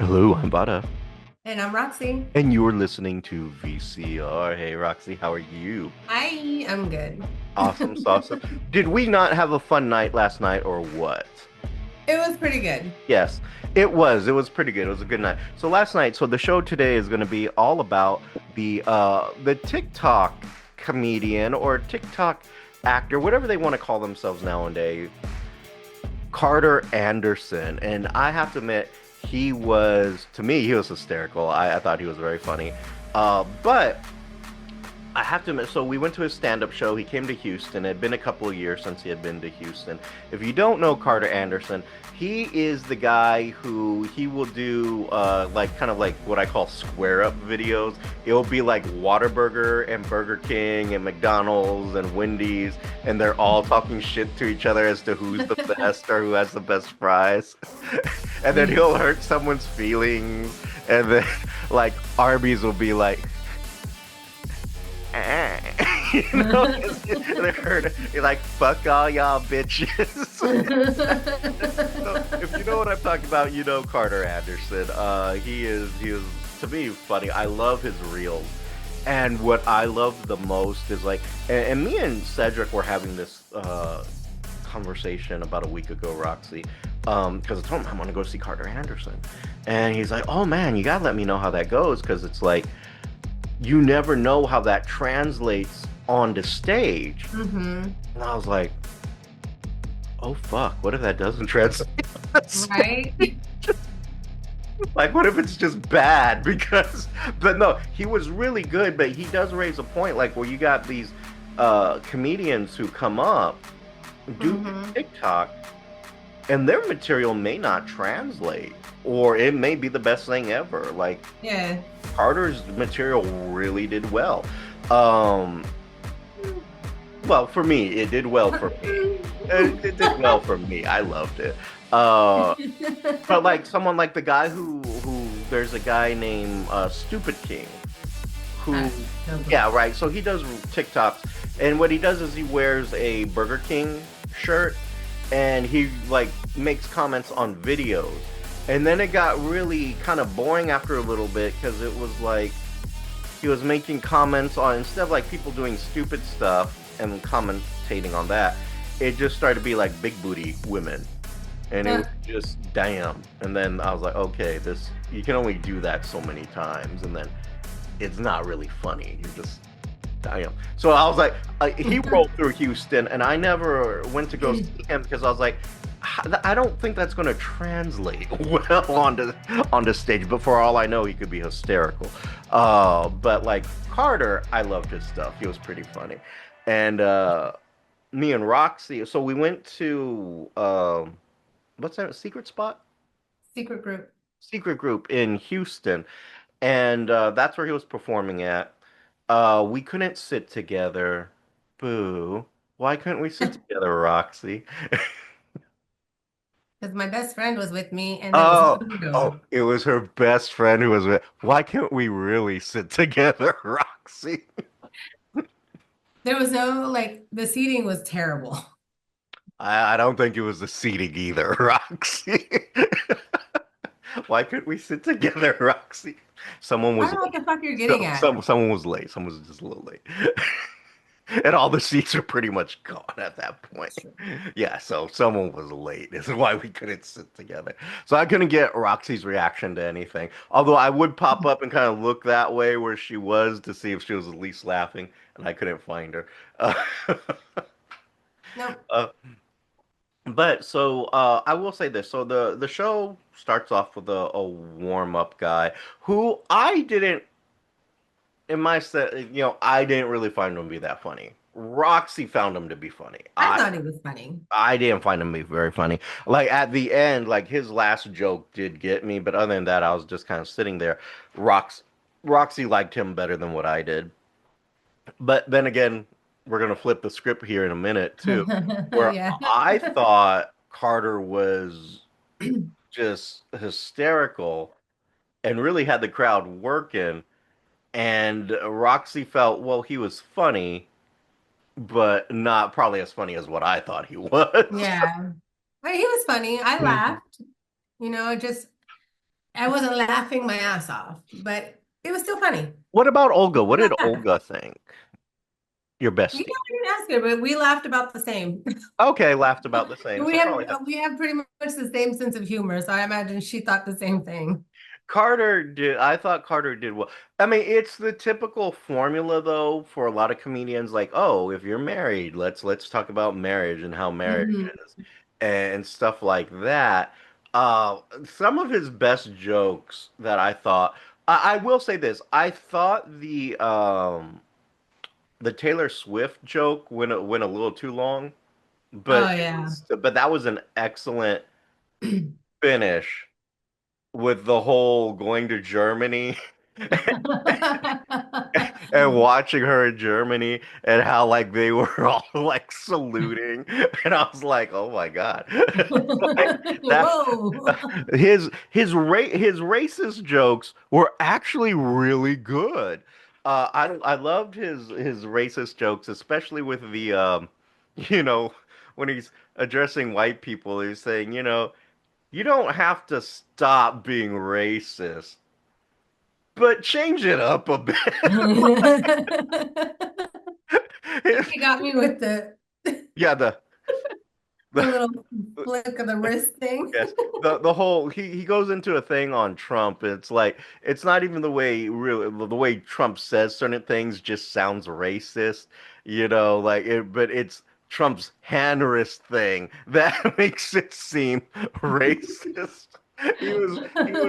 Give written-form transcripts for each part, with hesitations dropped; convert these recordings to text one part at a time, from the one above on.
Hello, I'm Vara, And I'm Roxy. and you're listening to VCR. Hey, Roxy, how are you? Hi, I'm good. Awesome sauce. It Did we not have a fun night last night, or what? was pretty good. Yes, it was. It was pretty good. It was a good night. So last night, so the show today is going to be all about the TikTok comedian or TikTok actor, whatever they want to call themselves nowadays, Carter Anderson. And I have to admit, to me, he was hysterical. I thought he was very funny. But I have to admit, so we went to his stand-up show. He came to Houston. It had been a couple of years since he had been to Houston. If you don't know Carter Anderson, he is the guy who he will do like kind of like what I call square up videos. It'll be like Whataburger and Burger King and McDonald's and Wendy's, and they're all talking shit to each other as to who's the best or who has the best fries. And then he'll hurt someone's feelings, and then like Arby's will be like, you know, they heard it, like fuck all y'all bitches. So if you know what I'm talking about, you know Carter Anderson. He is to me funny. I love his reels. And what I love the most is like, and me and Cedric were having this conversation about a week ago, Roxy, because I told him I want to go see Carter Anderson, and he's like, "Oh man, you gotta let me know how that goes," because it's like you never know how that translates onto stage. hmm And I was like, oh fuck, what if that doesn't translate? Right? Like, what if it's just bad? Because, but no, he was really good, but he does raise a point, like where you got these comedians who come up, do hmm TikTok, and their material may not translate, or it may be the best thing ever. Like, Yeah. Carter's material really did well. Um, well, for me, it did well for me. It did well for me. I loved it. Uh, but like someone like the guy who there's a guy named Stupid King who, No yeah, clue. right. So he does TikToks, and what he does is he wears a Burger King shirt, and he like makes comments on videos, and then it got really kind of boring after a little bit because it was like he was making comments on, instead of like people doing stupid stuff and commentating on that, it just started to be like big booty women, and it was just damn. And then I was like, okay, this, you can only do that so many times, and then it's not really funny. You're just damn. So I was like, he rolled through Houston, and I never went to go see him because I was like, I don't think that's going to translate well onto stage. But for all I know, he could be hysterical. But like Carter, I loved his stuff. He was pretty funny, and me and Roxy. So we went to what's that secret spot? Secret group. Secret group in Houston, and that's where he was performing at. We couldn't sit together. Boo. Why couldn't we sit together, Roxy? Because my best friend was with me and there was no Oh, oh, window. it was her best friend who was with. Why can't we really sit together, Roxy? There was no, like, the seating was terrible. I don't think it was the seating either, Roxy. Why couldn't we sit together, Roxy? Someone I was don't know what late. the fuck you're getting at. Someone was late. Someone was just a little late. And all the seats are pretty much gone at that point. That's true. Yeah, so someone was late. This is why we couldn't sit together. So I couldn't get Roxy's reaction to anything. Although I would pop up and kind of look that way where she was to see if she was at least laughing, and I couldn't find her. Uh, Nope. uh, but so I will say this. So the show starts off with a warm up guy who I didn't, in my set, I didn't really find him to be that funny. Roxy found him to be funny. I I thought he was funny. I didn't find him to be very funny. Like at the end, like his last joke did get me, but other than that, I was just kind of sitting there. Roxy liked him better than what I did. But then again, we're gonna flip the script here in a minute too, where Yeah. I thought Carter was just hysterical and really had the crowd working, and Roxy felt, well, he was funny, but not probably as funny as what I thought he was. Yeah. But he was funny. I laughed. You know, just I wasn't laughing my ass off, but it was still funny. What about Olga? What did Yeah. Olga think? Your You know, bestie. I didn't ask her, but we laughed about the same. Okay, laughed about the same. We So have probably have. we have pretty much the same sense of humor, so I imagine she thought the same thing. Carter did. I thought Carter did well. I mean, it's the typical formula though for a lot of comedians. Like, oh, if you're married, let's talk about marriage and how marriage Mhm. is and stuff like that. Some of his best jokes that I thought. I will say this. I thought the Taylor Swift joke went a little too long, but Oh it yeah. was but that was an excellent finish with the whole going to Germany and watching her in Germany and how like they were all like saluting and I was like, oh my God. Like that Whoa. his racist jokes were actually really good. I loved his racist jokes, especially with the you know, when he's addressing white people, he's saying, you don't have to stop being racist, but change it up a bit. He got me with Yeah, the the little flick of the wrist thing. yes, the whole he goes into a thing on Trump. It's like it's not even the way Trump says certain things just sounds racist, like it, but it's Trump's hand wrist thing that makes it seem racist. He was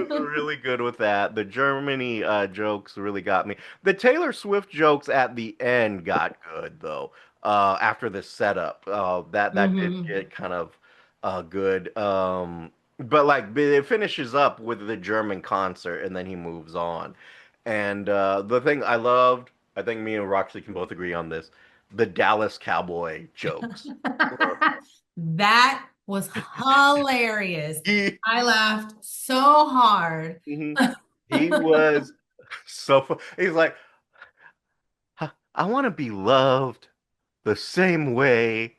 really good with that. The Germany jokes really got me. The Taylor Swift jokes at the end got good though. After the setup, that did Hmm. get kind of good. But like it finishes up with the German concert and then he moves on. And the thing I loved, I think me and Roxy can both agree on this, the Dallas Cowboy jokes. Were- That was hilarious. He I laughed so hard. mhm. He was he's like, I want to be loved the same way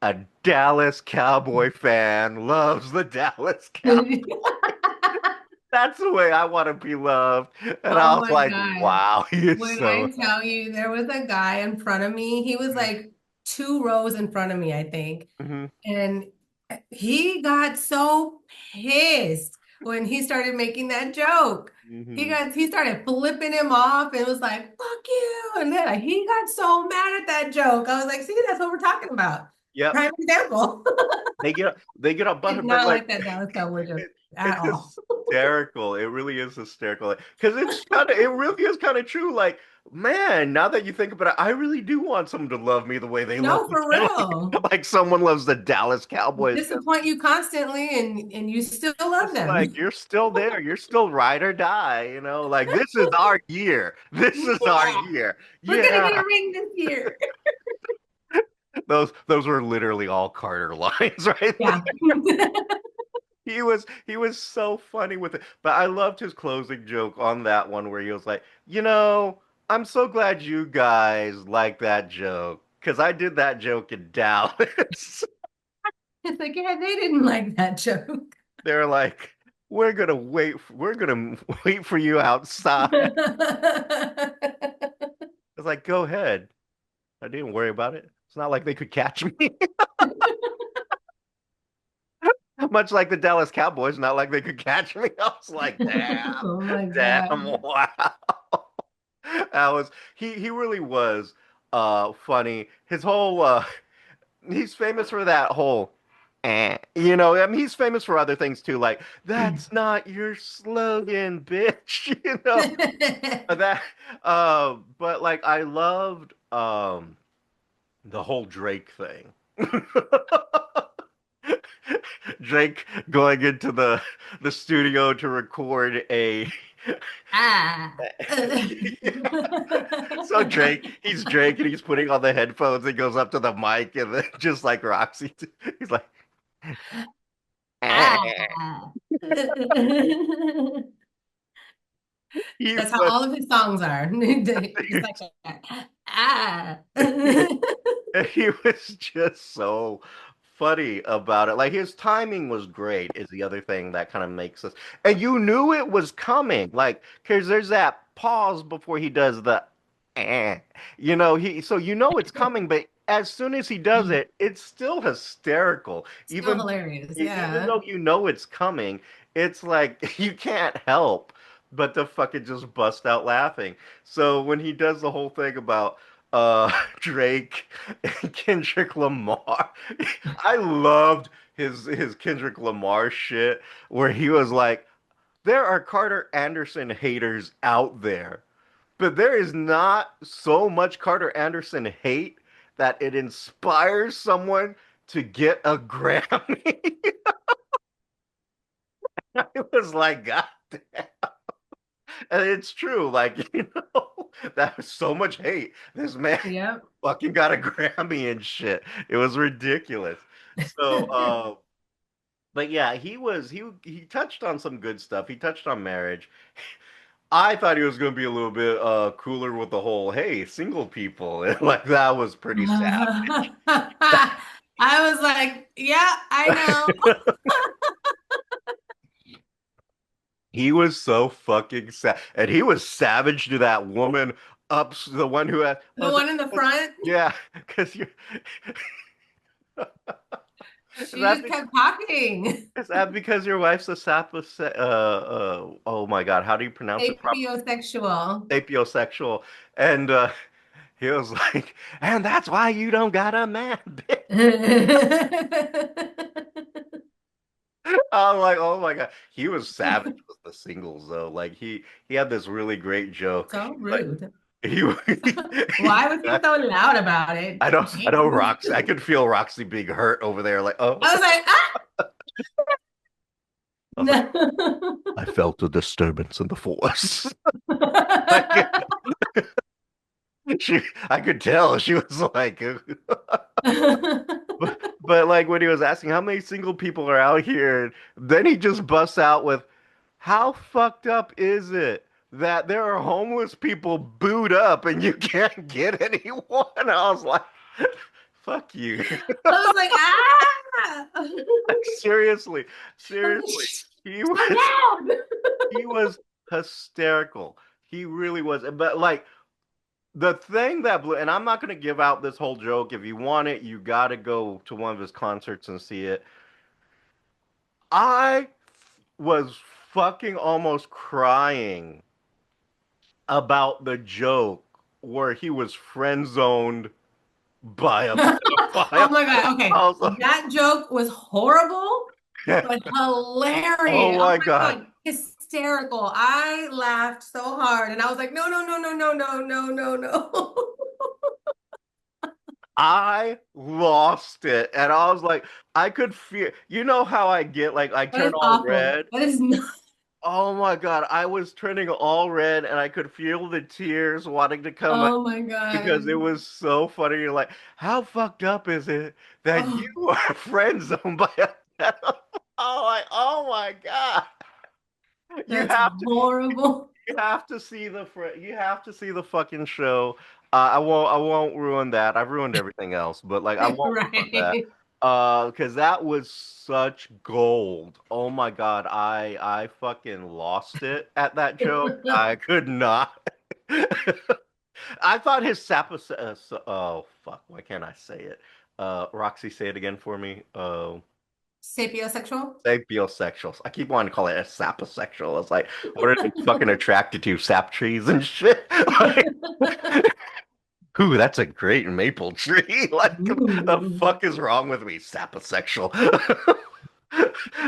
a Dallas Cowboy fan loves the Dallas Cowboys. That's the way I want to be loved. And Oh I was my like, God. wow, he is When so. I tell you, there was a guy in front of me. He was like 2 rows in front of me, I think. Hmm. And he got so pissed when he started making that joke. Hmm. He started flipping him off and was like, fuck you. And then he got so mad at that joke. I was like, see, that's what we're talking about. Yep. Prime example. They get up Did button, but not like like that Dallas Cowboy joke it, at it's all. hysterical. It really is hysterical. Because it really is kind of true. Like, man, now that you think about it, I really do want someone to love me the way they love No, me. for Like, real. like someone loves the Dallas Cowboys. Disappoint you constantly and you still love It's like them. you're still there. You're still ride or die. Like this is our year. This is our Yeah, year. we're gonna get Yeah. a ring this year. Those were literally all Carter lines right there. Yeah. He was so funny with it. But I loved his closing joke on that one where he was like, I'm so glad you guys like that joke because I did that joke in Dallas. It's like, yeah, they didn't like that joke. They're like, we're gonna wait for you outside. It's like, go ahead. I didn't worry about it. It's not like they could catch me. Much like the Dallas Cowboys, not like they could catch me. I was like, damn, Oh my damn, God. wow. That was he really was funny. His whole he's famous for that whole I mean he's famous for other things too, like that's not your slogan, bitch. That but like I loved the whole Drake thing. Drake going into the studio to record a Ah. so he's Drake and he's putting on the headphones and goes up to the mic and then just like Roxy, he's like, Ah. he That's how was all of his songs are. Just like that. Ah. he was just so funny about it. Like his timing was great is the other thing that kind of makes us. And you knew it was coming. Like, because there's that pause before he does the eh. So you know it's coming, but as soon as he does it, it's still hysterical. Still hilarious. Even Yeah. though you know it's coming, it's like you can't help but to fucking just bust out laughing. So when he does the whole thing about Drake and Kendrick Lamar, I loved his Kendrick Lamar shit where he was like, there are Carter Anderson haters out there, but there is not so much Carter Anderson hate that it inspires someone to get a Grammy. I was like, God damn. And it's true. Like, that was so much hate. This man Yep. fucking got a Grammy and shit. It was ridiculous. So, but yeah, he touched on some good stuff. He touched on marriage. I thought he was going to be a little bit cooler with the whole, hey, single people. And like that was pretty sad. I was like, yeah, I know. He was so fucking sad. And he was savage to that woman the one who had, The one in the front, yeah, because you is she that just kept talking. is that because your wife's a oh my God, how do you pronounce it properly? Apiosexual. Sapiosexual. And he was like, and that's why you don't got a man, bitch. I'm like, oh my God. He was savage with the singles though. Like he had this really great joke. So Like rude. he, Why was he so loud about it? I know Jeez. Roxy. I could feel Roxy being hurt over there. Like, oh, I was like, I was like, ah! I felt a disturbance in the force. Like I could tell she was like, but like when he was asking how many single people are out here, then he just busts out with, how fucked up is it that there are homeless people booed up and you can't get anyone? I was like, fuck you. I was like, ah! Like, seriously, seriously. He So was loud. he was hysterical. He really was. But like the thing that blew, and I'm not gonna give out this whole joke. If you want it, you gotta go to one of his concerts and see it. I was fucking almost crying about the joke where he was friend zoned by a Oh pedophile. my God. Okay. I was like, That joke was horrible, but oh hilarious. Oh my my God. God. Hysterical. I laughed so hard and I was like, no, no, no, no, no, no, no, no, no. I lost it. And I was like, I could feel, you know how I get like, I That turn is all awful. red. That is not. Oh my God. I was turning all red and I could feel the tears wanting to come out Oh my because it God. was so funny. You're like, how fucked up is it that you Oh, are friend zoned by a pedophile? Oh my God. You that's have to, horrible. you have to see you have to see the fucking show. I won't ruin that. I've ruined everything else, but like I won't ruin that. Right. Because that was such gold. Oh my God, I fucking lost it at that joke. I could not. I thought his oh fuck, why can't I say it? Roxy, say it again for me. Sapiosexual? Sapiosexuals. I keep wanting to call it a saposexual. It's like, what are they fucking attracted to? Sap trees and shit? Like, ooh, that's a great maple tree. Like, the Ooh. fuck is wrong with me? Saposexual.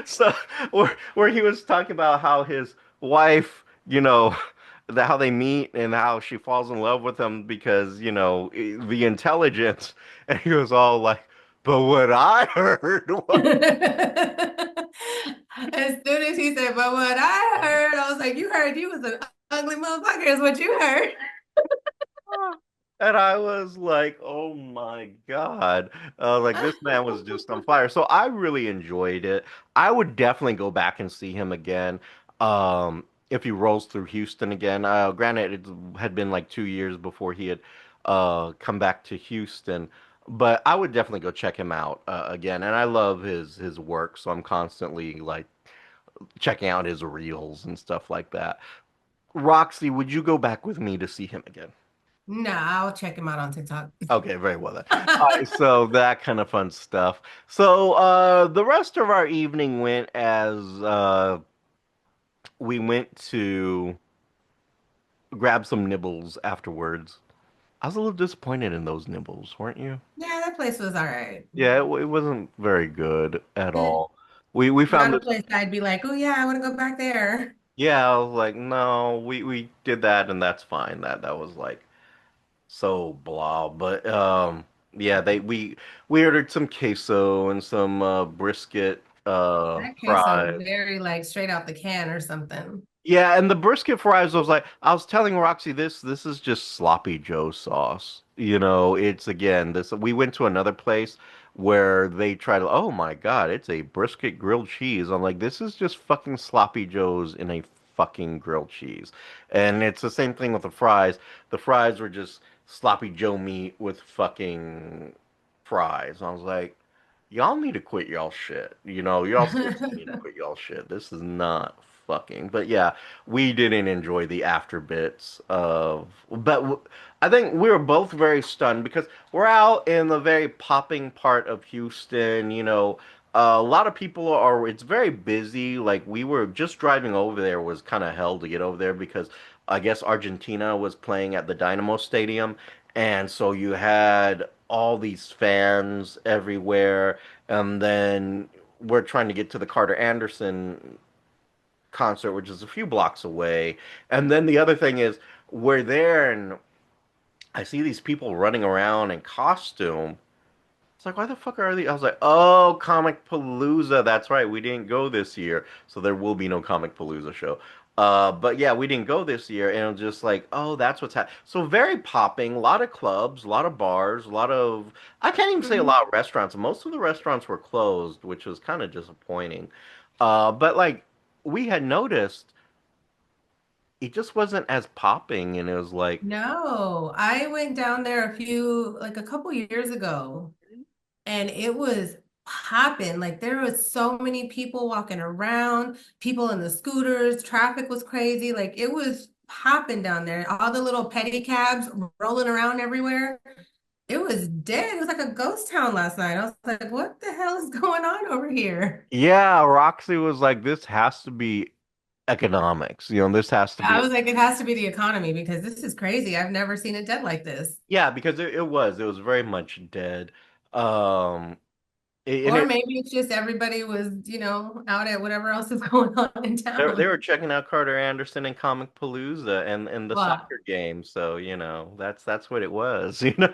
So, where he was talking about how his wife, how they meet and how she falls in love with him because, the intelligence. And he was all like, but what I heard was. As soon as he said, but what I heard, I was like, you heard you was an ugly motherfucker, is what you heard. And I was like, oh my God. Like this man was just on fire. So I really enjoyed it. I would definitely go back and see him again. If he rolls through Houston again. Granted, it had been like 2 years before he had come back to Houston. But I would definitely go check him out again. And I love his work, so I'm constantly like checking out his reels and stuff like that. Roxy, would you go back with me to see him again? No, I'll check him out on TikTok. Okay, very well then. All right, so that kind of fun stuff. So the rest of our evening went as we went to grab some nibbles afterwards. I was a little disappointed in those nibbles, weren't you? Yeah, that place was all right. Yeah, it wasn't very good at Eh, all. We found Not a this. place I'd be like, oh yeah, I want to go back there. Yeah, I was like, no, we did that and that's fine. That was like so blah. But yeah, we ordered some queso and some brisket That queso fries. very like straight out the can or something. Yeah, and the brisket fries, I was telling Roxy this is just sloppy Joe sauce. You know, it's again this we went to another place where they try to, oh my God, it's a brisket grilled cheese. I'm like, this is just fucking sloppy Joe's in a fucking grilled cheese. And it's the same thing with the fries. The fries were just sloppy Joe meat with fucking fries. I was like, y'all need to quit y'all shit. You know, y'all seriously need to quit y'all shit. This is not fucking. But yeah, we didn't enjoy the after bits of. I think we were both very stunned because we're out in the very popping part of Houston. You know, a lot of people are. It's very busy. Like we were just driving over there was kind of hell to get over there because I guess Argentina was playing at the Dynamo Stadium, and so you had all these fans everywhere, and then we're trying to get to the Carter Anderson concert, which is a few blocks away. And then the other thing is, we're there, and I see these people running around in costume. It's like, why the fuck are they? I was like, oh, Comic Palooza. That's right. We didn't go this year, so there will be no Comic Palooza show. But yeah, we didn't go this year, and it was just like, oh, that's what's happening. So very popping, a lot of clubs, a lot of bars, a lot of, I can't even say a Mhm. lot of restaurants. Most of the restaurants were closed, which was kind of disappointing. But like we had noticed, it just wasn't as popping, and it was like, No, I went down there like a couple years ago, and it was popping. Like there was so many people walking around, people in the scooters, traffic was crazy. Like it was popping down there. All the little pedicabs rolling around everywhere. It was dead. It was like a ghost town last night. I was like, what the hell is going on over here? yeah, Roxy was like, this has to be economics. You know, this has to be. I was like, it has to be the economy because this is crazy. I've never seen it dead like this. Yeah, because it was very much dead. And Or it maybe it's just everybody was, out at whatever else is going on in they were town. checking out Carter Anderson and Comic Palooza and the Well, soccer game, so you know that's what it was, you know.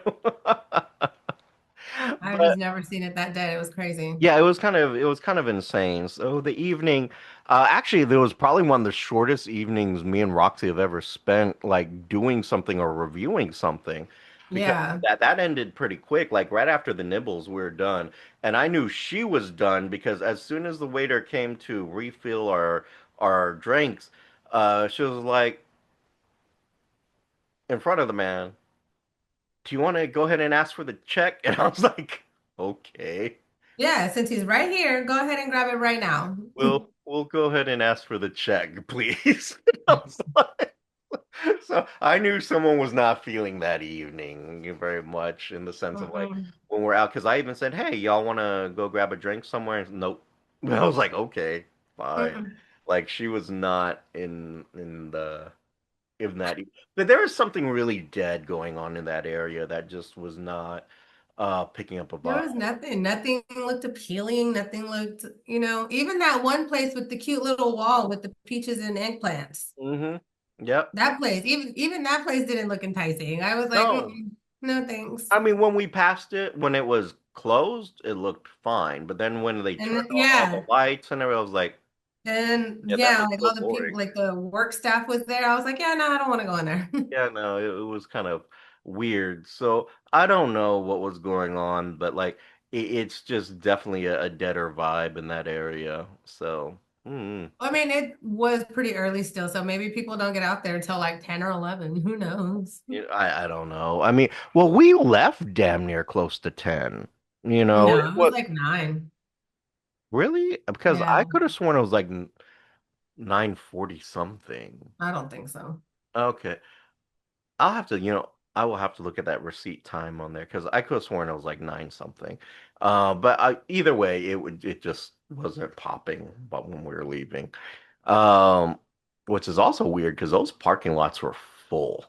I've just But never seen it that dead. It was crazy. yeah, it was kind of insane. So the evening, actually, there was probably one of the shortest evenings me and Roxy have ever spent, like doing something or reviewing something, because Yeah. that ended pretty quick. Like right after the nibbles, we were done, and I knew she was done because as soon as the waiter came to refill our drinks, she was like in front of the man, "Do you want to go ahead and ask for the check?" And I was like, "Okay." Yeah, since he's right here, go ahead and grab it right now. We'll go ahead and ask for the check, please. I was like- so I knew someone was not feeling that evening very much in the sense of like Mm-mm. when we're out, because I even said, "Hey, y'all want to go grab a drink somewhere?" Nope. I was like, "Okay, fine." Mm-mm. Like she was not in that. But there was something really dead going on in that area that just was not picking up a There vibe. was nothing. Nothing looked appealing. Nothing looked, even that one place with the cute little wall with the peaches and eggplants. Mm-hmm. Yep. That place, even that place didn't look enticing. I was like, No. mm-mm, no thanks. I mean, when we passed it, when it was closed, it looked fine. But then when they And turned on all the yeah, lights and everything, I was like, and yeah, that yeah, looks like so all the people, boring. like the work staff was there. I was like, yeah, no, I don't want to go in there. Yeah, no, it was kind of weird. So I don't know what was going on, but like it's just definitely a deader vibe in that area. So Mm. I mean, it was pretty early still, so maybe people don't get out there until like 10 or 11. Who knows? I don't know. I mean, well, we left damn near close to 10. It No, it was was like 9. really because I Yeah, could have sworn it was like 9:40 something. I don't think so. Okay. I'll have to, I will have to look at that receipt time on there because I could have sworn it was like 9 something. But either way, it just wasn't popping but when we were leaving. Um, which is also weird because those parking lots were full.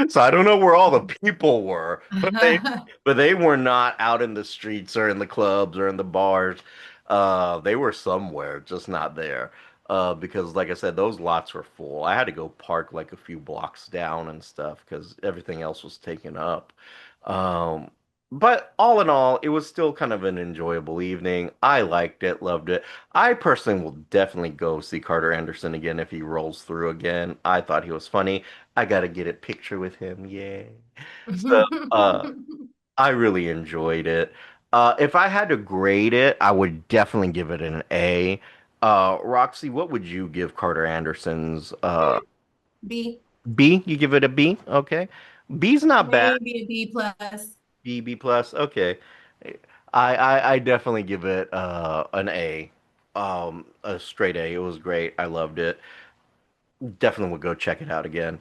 So I don't know where all the people were, but they were not out in the streets or in the clubs or in the bars. They were somewhere, just not there. Because like I said, those lots were full. I had to go park like a few blocks down and stuff because everything else was taken up. Um, but all in all, it was still kind of an enjoyable evening. I liked it, loved it. I personally will definitely go see Carter Anderson again if he rolls through again. I thought he was funny. I gotta get a picture with him. Yeah. So, I really enjoyed it. If I had to grade it, I would definitely give it an A. Roxy, what would you give Carter Anderson's B, B? You give it a B? Okay. B's not bad. maybe a B plus. B plus. Okay. I definitely give it an A. A straight A. It was great. I loved it. Definitely would go check it out again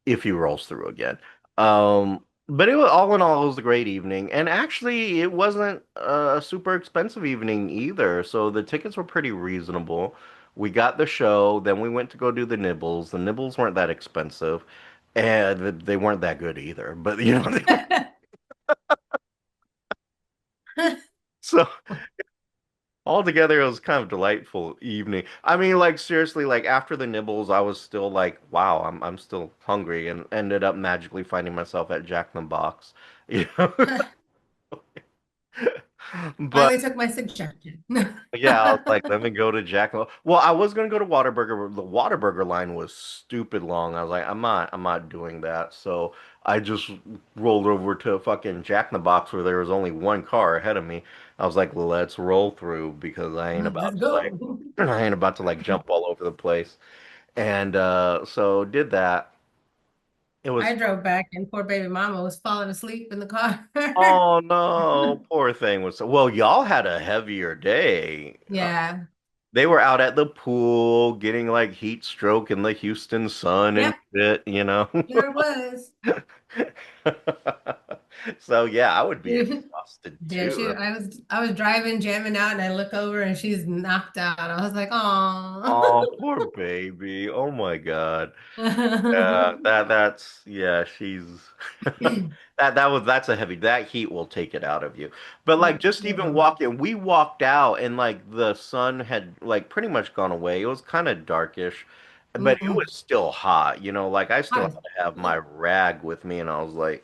if he rolls through again. But it was all in all, it was a great evening, and actually, it wasn't a super expensive evening either. So the tickets were pretty reasonable. We got the show, then we went to go do the nibbles. The nibbles weren't that expensive, and they weren't that good either. But so altogether, it was kind of delightful evening. I mean, like seriously, like after the nibbles, I was still like, wow, I'm still hungry, and ended up magically finding myself at Jack in the Box, you know. But Finally took my suggestion. yeah, I was like, let me go to Jack. Well, I was gonna go to Whataburger, but the Whataburger line was stupid long. I was like, I'm not doing that. So I just rolled over to fucking Jack in the Box where there was only one car ahead of me. I was like, let's roll through because I ain't Let's about to like, go. I ain't about to like jump all over the place. And so did that. It was, I drove back and poor baby mama was falling asleep in the car. oh no, poor thing was. Well, y'all had a heavier day. Yeah. They were out at the pool getting like heat stroke in the Houston sun and Yep. shit. Sure was. So yeah, I would be exhausted Yeah, too. I was driving, jamming out, and I look over and she's knocked out. I was like, Oh, oh. poor baby. Oh my God. Yeah, she's that's a heavy that heat will take it out of you. But like Yep. just even walking, we walked out and like the sun had like pretty much gone away. It was kind of darkish, but it Mm-mm. was still hot, like I still Hot had as- to have my Yep. rag with me and I was like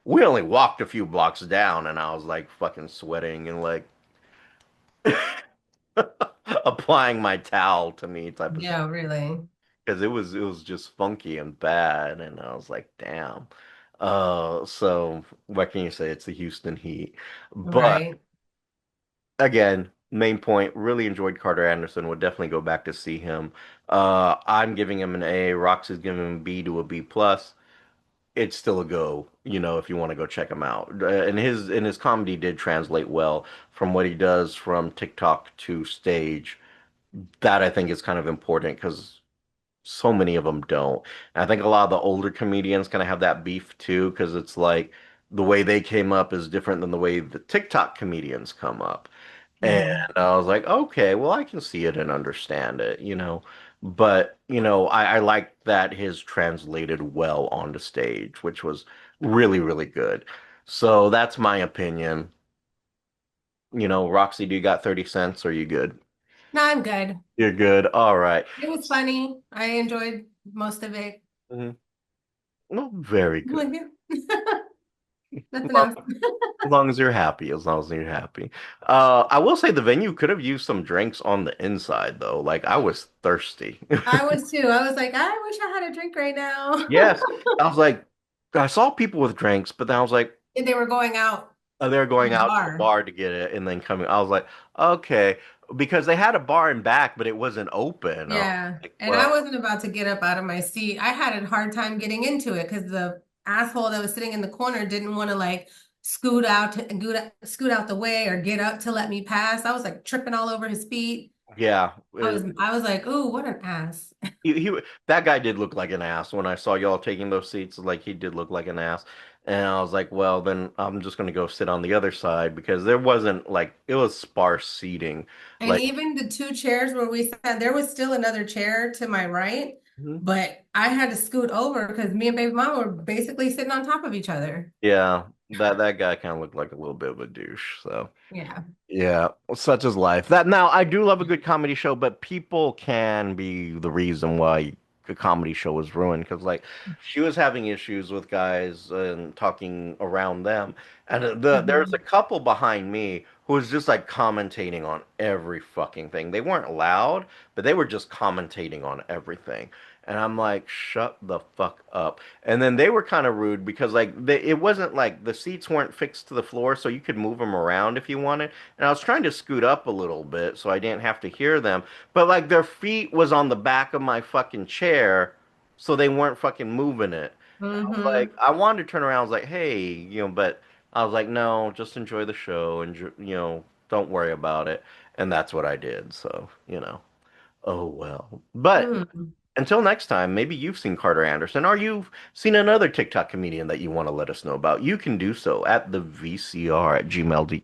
we only walked a few blocks down and I was like fucking sweating and like applying my towel to me type of Yeah, really. because it was just funky and bad, and I was like, damn. So what can you say? It's the Houston Heat, but Right. again, main point. Really enjoyed Carter Anderson. Would definitely go back to see him. I'm giving him an A. Roxy's giving him a B to a B plus. It's still a go, if you want to go check him out. And his comedy did translate well from what he does from TikTok to stage. That I think is kind of important because so many of them don't. And I think a lot of the older comedians kind of have that beef too, because it's like the way they came up is different than the way the TikTok comedians come up. And Hmm. I was like, okay, well, I can see it and understand it. But, I like that his translated well onto stage, which was really, really good. So that's my opinion. Roxy, do you got 30 cents? Or are you good? No, I'm good. You're good. All right. It was funny. I enjoyed most of it. Mhm. Well, very good. Like, yeah. Nothing Well, else. as long as you're happy, as long as you're happy. I will say the venue could have used some drinks on the inside though. Like I was thirsty. I was too. I was like, I wish I had a drink right now. Yes. I was like, I saw people with drinks, but then I was like, And they were going out they were to going the out to the bar. bar to get it and then coming. I was like, okay. because they had a bar in back, but it wasn't open. I was Yeah. like, And I well, wasn't about to get up out of my seat. I had a hard time getting into it because the asshole that was sitting in the corner didn't want to like scoot out the way or get up to let me pass. I was like tripping all over his feet. yeah. I was like, "Ooh, what an ass." That guy did look like an ass when I saw y'all taking those seats. Like he did look like an ass, and I was like, well, then I'm just gonna go sit on the other side because there wasn't like it was sparse seating. And Like, even the two chairs where we sat, there was still another chair to my right, mhm. but I had to scoot over because me and baby mom were basically sitting on top of each other. Yeah, that guy kind of looked like a little bit of a douche. So. Yeah. Yeah, such is life. That now I do love a good comedy show, but people can be the reason why a comedy show is ruined because like she was having issues with guys and talking around them, and there's a Mhm. couple behind me who was just like commentating on every fucking thing. They weren't loud, but they were just commentating on everything. And I'm like, shut the fuck up. And then they were kind of rude because it wasn't like the seats weren't fixed to the floor, so you could move them around if you wanted. And I was trying to scoot up a little bit so I didn't have to hear them. But like their feet was on the back of my fucking chair, so they weren't fucking moving it. And I was like, Hmm. I wanted to turn around. I was like, hey, but I was like, no, just enjoy the show and don't worry about it. And that's what I did. So, oh well. But Hmm. until next time, maybe you've seen Carter Anderson or you've seen another TikTok comedian that you want to let us know about. You can do so at the VCR at gmail.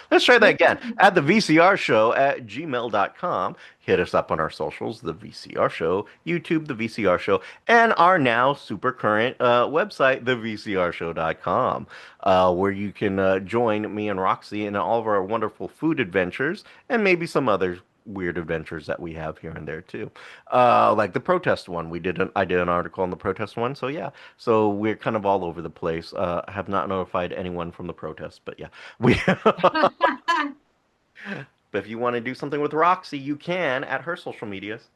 Let's try that again. At the VCR show at gmail.com. Hit us up on our socials, the VCR show, YouTube, the VCR show, and our now super current website, the VCRshow.com, where you can join me and Roxy in all of our wonderful food adventures and maybe some other weird adventures that we have here and there too. Like the protest one, I did an article on the protest one. So yeah, so we're kind of all over the place. Have not notified anyone from the protest, but yeah, we. But if you want to do something with Roxy, you can at her social medias.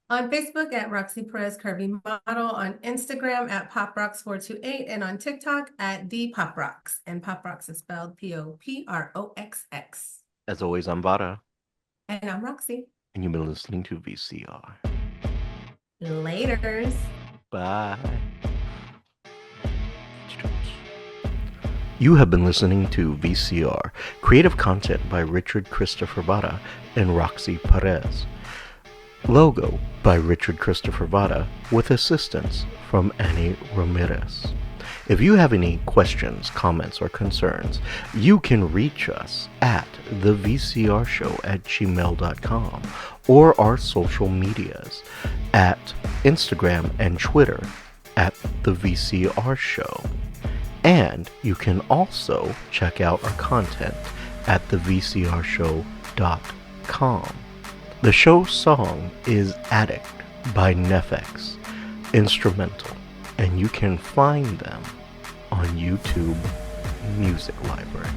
On Facebook at Roxy Perez Curvy Model, on Instagram at PopRocks428, and on TikTok at the Pop Rocks. And Pop Rocks is spelled POPROXX. As always, I'm Vara, And I'm Roxy. and you've been listening to VCR. Laters. Bye. You have been listening to VCR, creative content by Richard Christopher Vara and Roxy Perez. Logo by Richard Christopher Vara with assistance from Annie Ramirez. If you have any questions, comments, or concerns, you can reach us at thevcrshow@gmail.com or our social medias at Instagram and Twitter at the VCR Show. And you can also check out our content at thevcrshow.com. The show's song is Addict by Nefex, instrumental, and you can find them on YouTube Music Library.